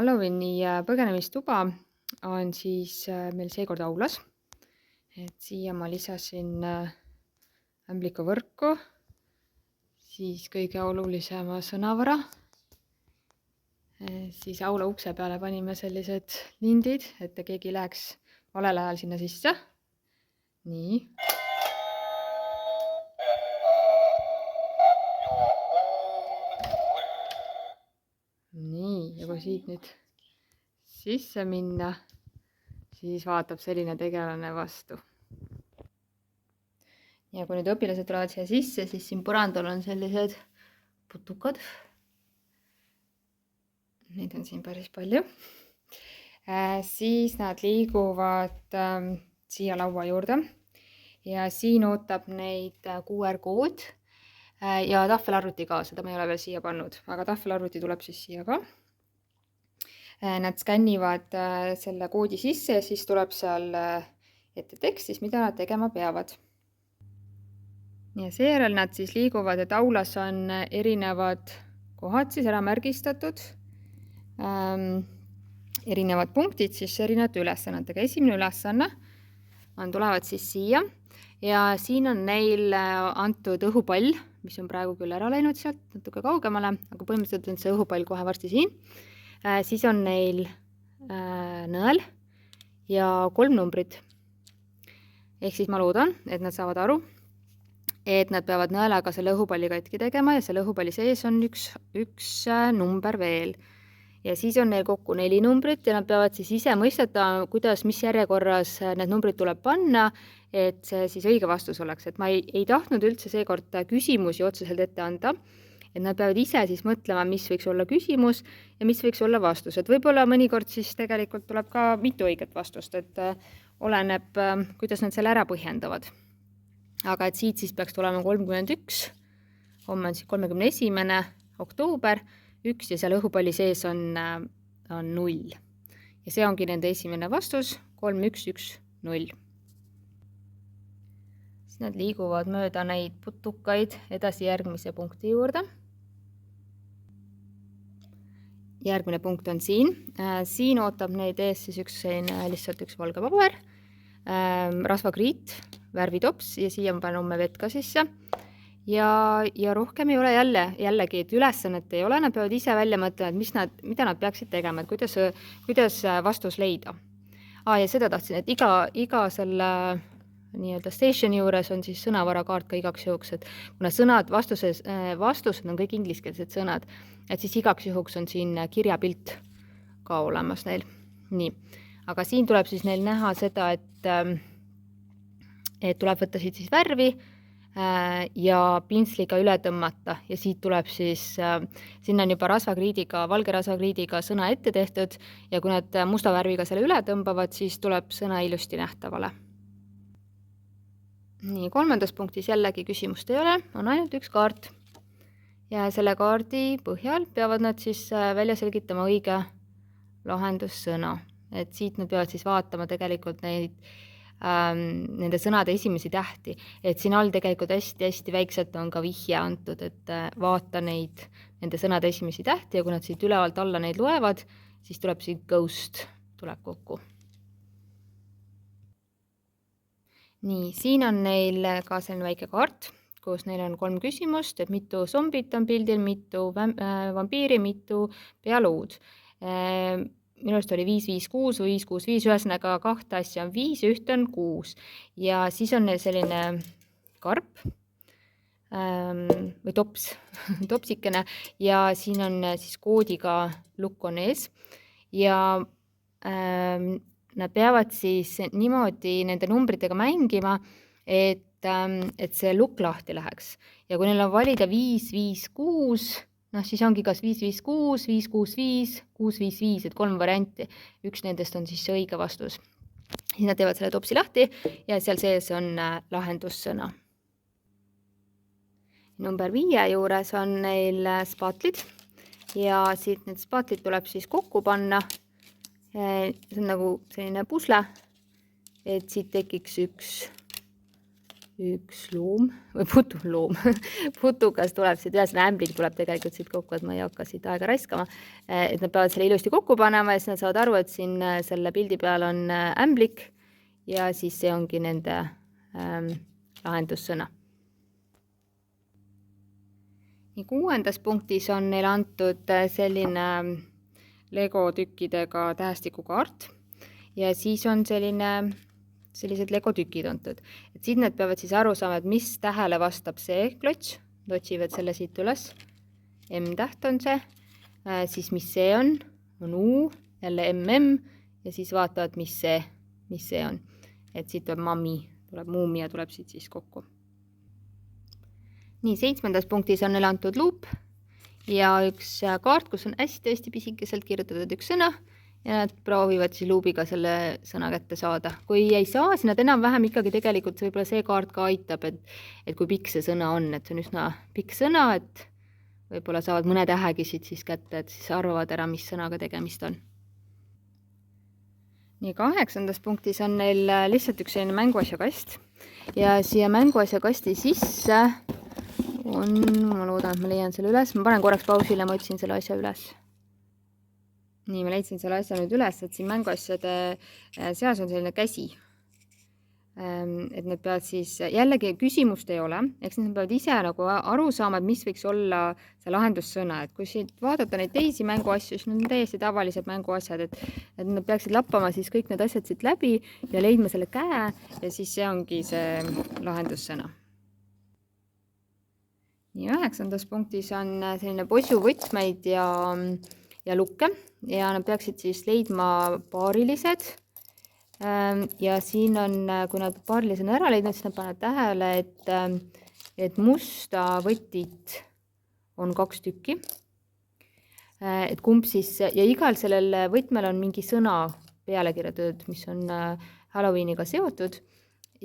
Halloweeni põgenemistuba on siis meil seekord aulas. Et siia ma lisasin ämblikuvõrku, siis kõige olulisema sõnavara. Siis aula ukse peale panime sellised lindid, et keegi ei läheks valel ajal sinna sisse. Nii. Nii, ja kui siit nüüd sisse minna, siis vaatab selline tegelane vastu. Ja kui nüüd õpilased tulevad siia sisse, siis siin põrandal on sellised putukad. Neid on siin päris palju. Siis nad liiguvad siia laua juurde ja siin ootab neid QR-kood ja tahvelarvuti ka, seda ma ei ole veel siia pannud, aga tahvelarvuti tuleb siis siia ka. Nad skännivad selle koodi sisse ja siis tuleb seal ette tekst, siis mida nad tegema peavad. Ja seejärel nad siis liiguvad, et aulas on erinevad kohad siis ära märgistatud, erinevad punktid siis erinevate ülesannetega. Esimene ülesanne tulevad siis siia ja siin on neil antud õhupall, mis on praegu küll ära läinud sealt natuke kaugemale, aga põhimõtteliselt on see õhupall kohe varsti siin. Siis on neil nõel ja 3 numbrit. Ehk siis ma loodan, et nad saavad aru, et nad peavad nõelega selle õhupalli katki tegema ja selle õhupalli sees on üks number veel. Ja siis on neil kokku 4 numbrit ja nad peavad siis ise mõisteta, mis järjekorras need numbrid tuleb panna, et see siis õige vastus oleks. Et ma ei tahtnud üldse seekord küsimusi otseselt ette anda, et nad peavad ise siis mõtlema, mis võiks olla küsimus ja mis võiks olla vastus. Et võib-olla mõnikord siis tegelikult tuleb ka mitu õiget vastust, et oleneb, kuidas nad selle ära põhjendavad. Aga et siit siis peaks tulema 31, homme on siis 31. oktoober, 1 ja seal õhupalli sees on 0. Ja see ongi nende esimene vastus, 3, 1, 1, 0. Siis nad liiguvad mööda neid putukaid edasi järgmise punkti juurde. Järgmine punkt on siin. Siin ootab neid ees siis lihtsalt üks valge paber, rasvakriit, värvitops ja siia ma panen vett ka sisse. Ja rohkem ei ole jällegi, et ülesannet ei ole, nad peavad ise välja mõtlema, et mida nad peaksid tegema, et kuidas vastus leida. Ja seda tahtsin, et iga selle station juures on siis sõnavarakaart ka igaks juhuks, et kuna sõnad, vastused on kõik ingliskeelsed sõnad, et siis igaks juhuks on siin kirjapilt ka olemas neil. Nii, aga siin tuleb siis neil näha seda, et tuleb võtta siit siis värvi ja pintsliga üle tõmmata ja siit tuleb siis, sinna on juba valge rasvakriidiga sõna ette tehtud ja kui nad musta värviga selle üle tõmbavad, siis tuleb sõna ilusti nähtavale. Nii, 3. punktis jällegi küsimust ei ole, on ainult üks kaart ja selle kaardi põhjal peavad nad siis välja selgitama õige lahendussõna. Et siit nad peavad siis vaatama tegelikult nende sõnade esimesi tähti, et siin all tegelikult hästi väikselt on ka vihje antud, et vaata nende sõnade esimesi tähti ja kui nad siit ülevalt alla neid loevad, siis tuleb siit ghost tuleb kokku. Nii, siin on neil ka selline väike kaart, kus neil on 3 küsimust, et mitu zombit on pildil, mitu vampiiri, mitu pealuud. Minust oli 556 või 565, ühesõnaga 2 asja on 5, 1 on 6. Ja siis on neil selline karp või topsikene ja siin on siis koodiga lukk on ees ja nad peavad siis niimoodi nende numbritega mängima, et see lukk lahti läheks. Ja kui neil on valida 5, 5, 6, siis ongi kas 556, 565, 655, et 3 varianti. Üks nendest on siis see õige vastus. Siis nad teevad selle topsi lahti ja seal sees on lahendussõna. Number 5 juures on neil spaatlid ja siit need spaatlid tuleb siis kokku panna. See on nagu selline pusle, et siit tekiks üks loom või loom, putukas tuleb siit üles, ämblik tuleb tegelikult siit kokku, et ma ei hakka siit aega raiskama, et nad peavad selle ilusti kokku panema ja siis nad saavad aru, et siin selle pildi peal on ämblik ja siis see ongi nende lahendussõna. Nii 6. punktis on neile antud selline Lego tükkidega tähestikukaart ja siis on sellised Lego tükid antud. Et siit nad peavad siis aru saama, et mis tähele vastab see klots, nad otsivad selle siit üles, M-täht on see, siis mis see on U, jälle MM ja siis vaatavad, mis see on. Et siit tuleb mammi, tuleb muumia, tuleb siit siis kokku. Nii, 7. punktis on neile antud luup ja üks kaart, kus on hästi pisikeselt kirjutatud üks sõna ja nad proovivad siis luubiga selle sõna kätte saada. Kui ei saa, siis nad enam-vähem ikkagi tegelikult võib-olla see kaart ka aitab, et kui pikk see sõna on, et see on üsna pikk sõna, et võib-olla saavad mõne tähegi siit siis kätte, et siis arvavad ära, mis sõnaga tegemist on. Nii 8. punktis on neil lihtsalt üks selline mänguasjakast ja siia mänguasjakasti sisse on, ma loodan, et ma leian selle üles, ma panen korraks pausile, ma otsin selle asja üles. Nii, ma leidsin selle asja nüüd üles, et siin mänguasjade seas on selline käsi. Et need peavad siis, jällegi küsimust ei ole, eks nad peavad ise nagu aru saama, et mis võiks olla see lahendussõna, et kui siit vaadata neid teisi mänguasju, siis need on täiesti tavalised mänguasjad, et nad peaksid lappama siis kõik need asjad siit läbi ja leidma selle käe ja siis see ongi see lahendussõna. Nii 9. punktis on selline posuvõtmeid ja lukke ja nad peaksid siis leidma paarilised ja siin on, kui nad paarilised on ära leidnud, siis nad panevad tähele, et musta võtit on 2 tükki. Et kumb siis, ja igal sellel võtmel on mingi sõna peale kirjutatud, mis on Halloweeniga seotud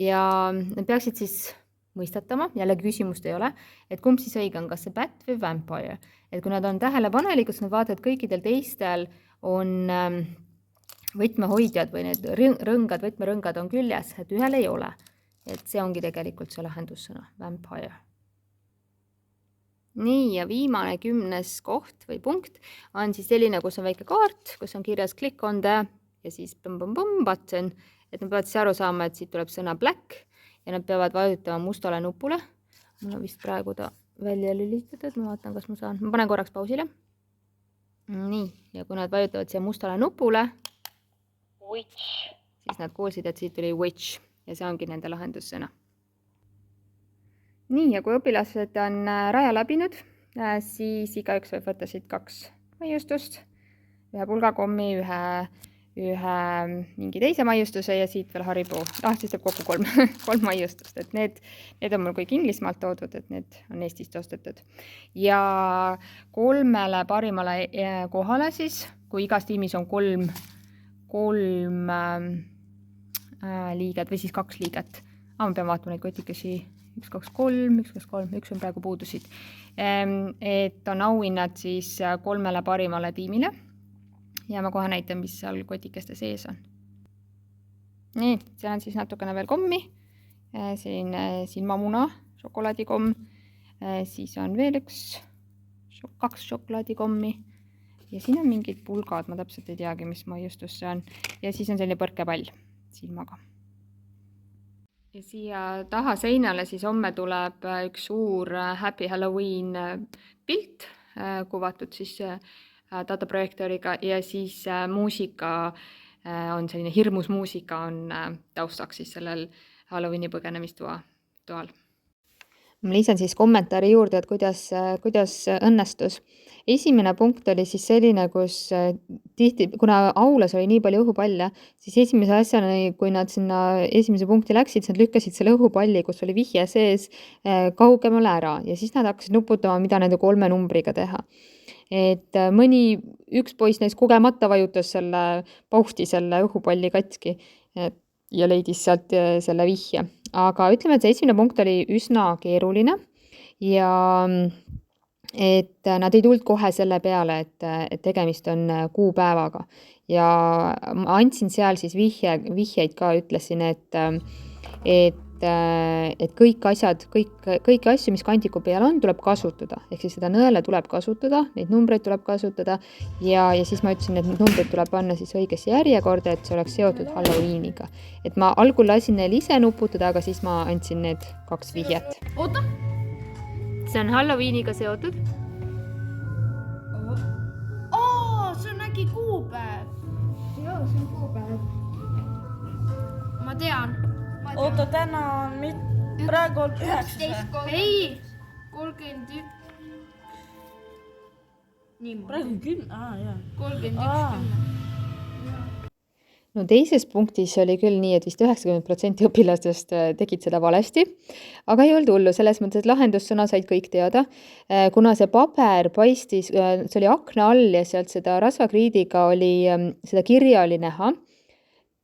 ja nad peaksid siis mõistatama, jälle küsimust ei ole, et kumb siis õige on, kas see bat või vampire. Et kui nad on tähelepanelikud, siis nad vaatavad, et kõikidel teistel on võtmehoidjad või need võtmerõngad on küljes, et ühel ei ole. Et see ongi tegelikult see lahendussõna, vampire. Nii, ja viimane 10. koht või punkt on siis selline, kus on väike kaart, kus on kirjas click on the ja siis button, et nad peavad siis aru saama, et siit tuleb sõna black ja nad peavad vajutama mustale nupule. Mul on vist praegu ta välja lülitatud, ma vaatan, kas ma saan. Ma panen korraks pausile. Nii, ja kui nad vajutavad siia mustale nupule, siis nad kuulsid, et siit tuli witch ja see ongi nende lahendussõna. Nii, ja kui õpilased on raja läbinud, siis igaüks võib võtta siit 2 maiustust, ühe pulgakommi, ühe mingi teise maiustuse ja siit veel Haribo. Siis teeb kokku 3 maiustust, et need on mul kõik Inglismaalt toodud, et need on Eestist ostetud. Ja 3 parimale kohale siis, kui igas tiimis on 3 liiget või siis 2 liiget. Ma pean vaatama neid kotikesi 1, 2, 3, 1, 2, 3, 1 on praegu puudusid. Et on auhinnad siis 3 parimale tiimile. Ja ma kohe näitan, mis seal kotikeste sees on. Nii, seal on siis natukene veel kommi. Siin silmamuna, šokolaadikomm. Siis on veel 2 šokolaadikommi. Ja siin on mingid pulgad, ma täpselt ei teagi, mis maiustus see on. Ja siis on selline põrkepall silmaga. Ja siia taha seinale siis homme tuleb üks suur Happy Halloween pilt, kuvatud siis dataprojektoriga ja siis muusika on selline hirmus muusika on taustaks siis sellel Halloweeni põgenemistoal. Ma lisan siis kommentaari juurde, et kuidas õnnestus. Esimene punkt oli siis selline, kus tihti, kuna aulas oli nii palju õhupalle, siis esimese asjana, kui nad sinna esimese punkti läksid, siis nad lükkasid selle õhupalli, kus oli vihje sees, kaugemale ära ja siis nad hakkasid nuputama, mida nende 3 numbriga teha. Et üks poiss neist kogemata vajutas pauhti selle õhupalli katki ja leidis sealt selle vihje. Aga ütleme, et see esimene punkt oli üsna keeruline ja et nad ei tulnud kohe selle peale, et tegemist on kuupäevaga. Ja ma andsin seal siis vihjeid ka, ütlesin, et et kõiki asju, mis kandiku peal on, tuleb kasutada. Ehk siis seda nõele tuleb kasutada, neid numbreid tuleb kasutada ja siis ma ütlesin, et need numbreid tuleb panna siis õigesse järjekorda, et see oleks seotud Halloweeniga. Et ma algul lasin neil ise nuputada, aga siis ma andsin need 2 vihjet. Oota! See on Halloweeniga seotud. See on äkki kuupäev. Jaa, see on kuupäev. Ma tean. Oota, täna on praegu on 9. Ei, 31. Nii Praegu on 10. Jaa. 31. No teises punktis oli küll nii, et vist 90% õpilastest tegid seda valesti, aga ei olnud hullu, selles mõttes, et lahendussõna said kõik teada. Kuna see paber paistis, see oli akna all ja sealt seda rasvakriidiga oli, seda kirja oli näha.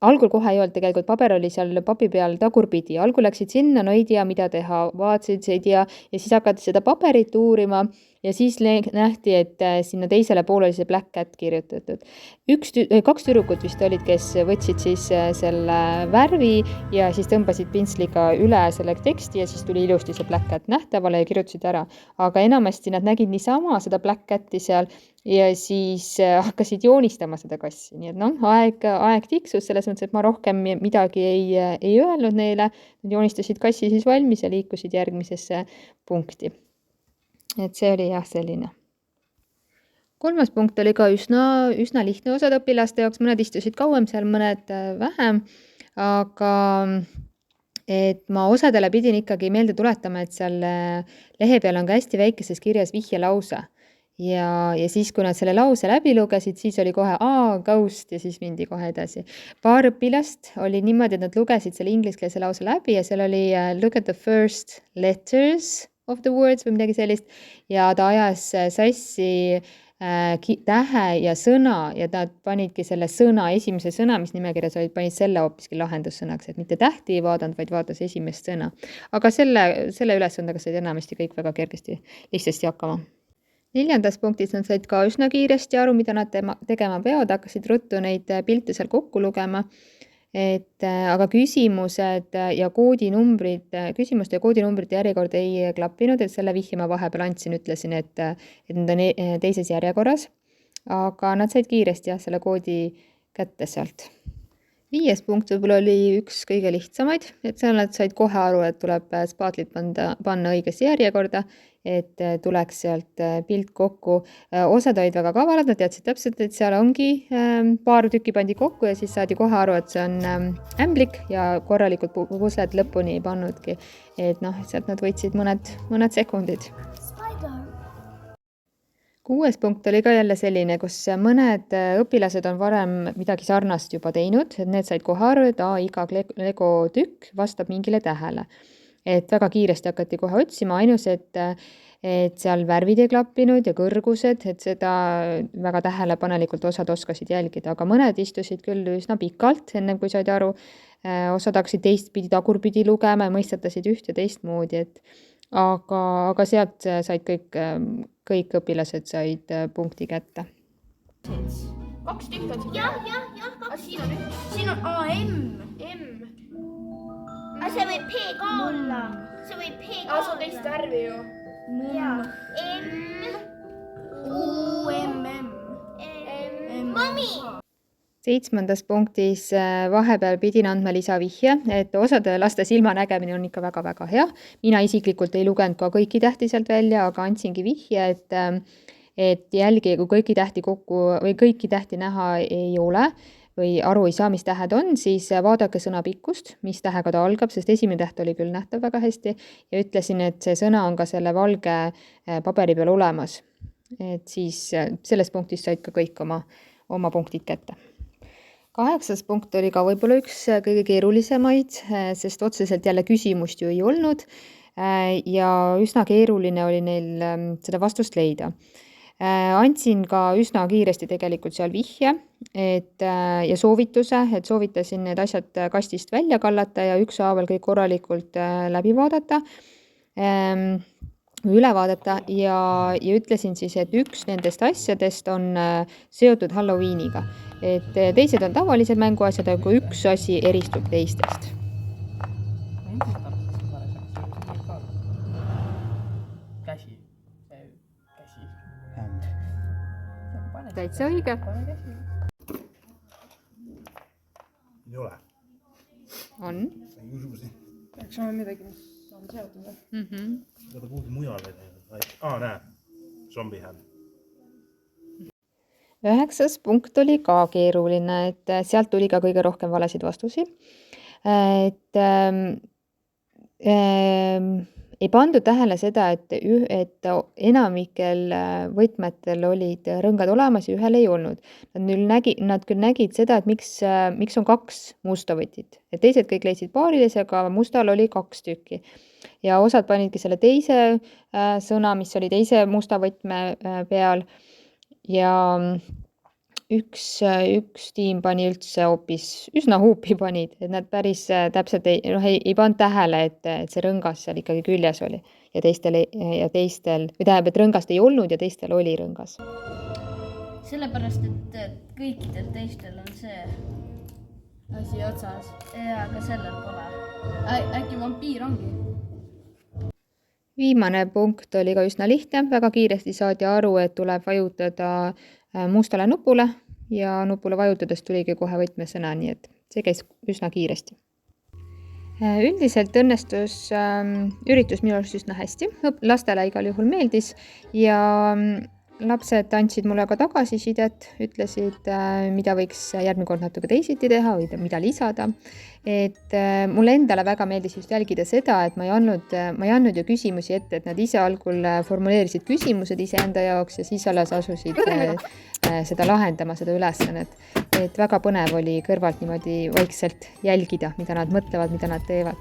Algul kohe ei olnud tegelikult, paber oli seal papi peal tagurpidi. Algul läksid sinna, no ei tea, mida teha, vaatasid, ei tea, ja siis hakati seda paberit uurima ja siis nähti, et sinna teisele poole oli see Black Cat kirjutatud. 2 tüdrukut vist olid, kes võtsid siis selle värvi ja siis tõmbasid pintsliga üle selle teksti ja siis tuli ilusti see Black Cat nähtavale ja kirjutasid ära. Aga enamasti nad nägid niisama seda Black Cati seal ja siis hakkasid joonistama seda kassi. Nii et aeg tiksus selles mõttes, et ma rohkem midagi ei öelnud neile. Nad joonistasid kassi siis valmis ja liikusid järgmisesse punkti. Et see oli jah selline. 3. punkt oli ka üsna lihtne osad õpilaste jaoks, mõned istusid kauem seal, mõned vähem, aga et ma osadele pidin ikkagi meelde tuletama, et seal lehe peal on ka hästi väikeses kirjas vihjelause. Ja siis, kui nad selle lause läbi lugesid, siis oli kohe ghost ja siis mindi kohe edasi. Paar õpilast oli niimoodi, et nad lugesid selle ingliskeelse lause läbi ja seal oli look at the first letters of the words või midagi sellist ja ta ajas sassi tähe ja sõna ja nad panidki selle sõna, esimese sõna, mis nimekirjas olid, panid selle hoopiski lahendussõnaks, et mitte tähti ei vaadanud, vaid vaatas esimest sõna. Aga selle ülesandega said enamasti kõik väga lihtsasti hakkama. 4. punktis nad said ka üsna kiiresti aru, mida nad tegema peavad, hakkasid ruttu neid pilte seal kokku lugema. Aga küsimuste ja koodinumbrite järjekord ei klappinud, et selle vihje ma vahepeal andsin, ütlesin, et need on teises järjekorras, aga nad said kiiresti selle koodi kätte sealt. 5. punkt võib-olla oli üks kõige lihtsamaid, et seal nad said kohe aru, et tuleb spaatlit panna õigesse järjekorda, et tuleks sealt pilt kokku. Osad olid väga kavalad, nad teadsid täpselt, et seal ongi paar tükki pandi kokku ja siis saadi kohe aru, et see on ämblik ja korralikult pusled lõpuni ei pannudki. Et sealt nad võitsid mõned sekundid. 6. punkt oli ka jälle selline, kus mõned õpilased on varem midagi sarnast juba teinud, et need said kohe aru, et iga Lego tükk vastab mingile tähele. Et väga kiiresti hakati kohe otsima, ainus, et seal värvid ei klappinud ja kõrgused, et seda väga tähelepanelikult osad oskasid jälgida, aga mõned istusid küll üsna pikalt, ennem kui said aru, osad hakkasid teistpidi tagurpidi lugema ja mõistatasid üht ja teistmoodi, aga sealt said kõik õpilased said punkti kätte. 2 tükki on siin. Jah. Siin on M. See võib P ka olla. See võib P ka olla. See on teist värvi ju. Jaa. M. U, M. Mami! 7. punktis vahepeal pidin andma lisavihje, et osade laste silmanägemine on ikka väga-väga hea. Mina isiklikult ei lugenud ka kõiki tähti sealt välja, aga andsingi vihje, et jälgi, kui kõiki tähti kokku või kõiki tähti näha ei ole või aru ei saa, mis tähed on, siis vaadake sõna pikkust, mis tähega ta algab, sest esimene täht oli küll nähtav väga hästi ja ütlesin, et see sõna on ka selle valge paberi peal olemas. Et siis sellest punktist said ka kõik oma punktid kätte. 8. punkt oli ka võib-olla üks kõige keerulisemaid, sest otseselt jälle küsimust ju ei olnud ja üsna keeruline oli neil seda vastust leida. Andsin ka üsna kiiresti tegelikult seal vihje ja soovituse, et soovitasin need asjad kastist välja kallata ja ükshaaval kõik korralikult läbi vaadata, üle vaadata ja ütlesin siis, et üks nendest asjadest on seotud Halloweeniga. Et teised on tavalised mänguasjad, aga üks asi eristub teistest. täitsa õige. Ei ole. On. Ei usu siin. Peaks olema midagi, mis on seotud. Kato kuhugi mujale. Näe. Zombihän. 9. punkt oli ka keeruline, et sealt tuli ka kõige rohkem valesid vastusi. Et ei pandud tähele seda, et enamikel võtmetel olid rõngad olemas ja ühel ei olnud. Nad küll nägid seda, et miks on 2 musta võtit. Et teised kõik leidsid paarilis, aga mustal oli 2 tükki. Ja osad panidki selle teise sõna, mis oli teise musta võtme peal. Ja üks tiim pani üldse hoopis üsna huupi panid, et nad päris täpselt ei pannud tähele, et see rõngas seal ikkagi küljes oli ja teistel, või tähendab, et rõngast ei olnud ja teistel oli rõngas. sellepärast, et kõikidel teistel on see Asi otsas. ja ka sellel pole. Äkki vampiir ongi? Viimane punkt oli ka üsna lihtne, väga kiiresti saadi aru, et tuleb vajutada mustale nupule ja nupule vajutades tuligi kohe võtmesõna, nii et see käis üsna kiiresti. Üldiselt õnnestus üritus minu arust üsna hästi, lastele igal juhul meeldis ja lapsed andsid mulle ka tagasisidet, ütlesid, mida võiks järgmine kord natuke teisiti teha või mida lisada. Et mulle endale väga meeldis just jälgida seda, et ma ei andnud ju küsimusi ette, et nad ise algul formuleerisid küsimused iseenda jaoks ja siis alles asusid seda lahendama, seda ülesannet. Et väga põnev oli kõrvalt niimoodi vaikselt jälgida, mida nad mõtlevad, mida nad teevad.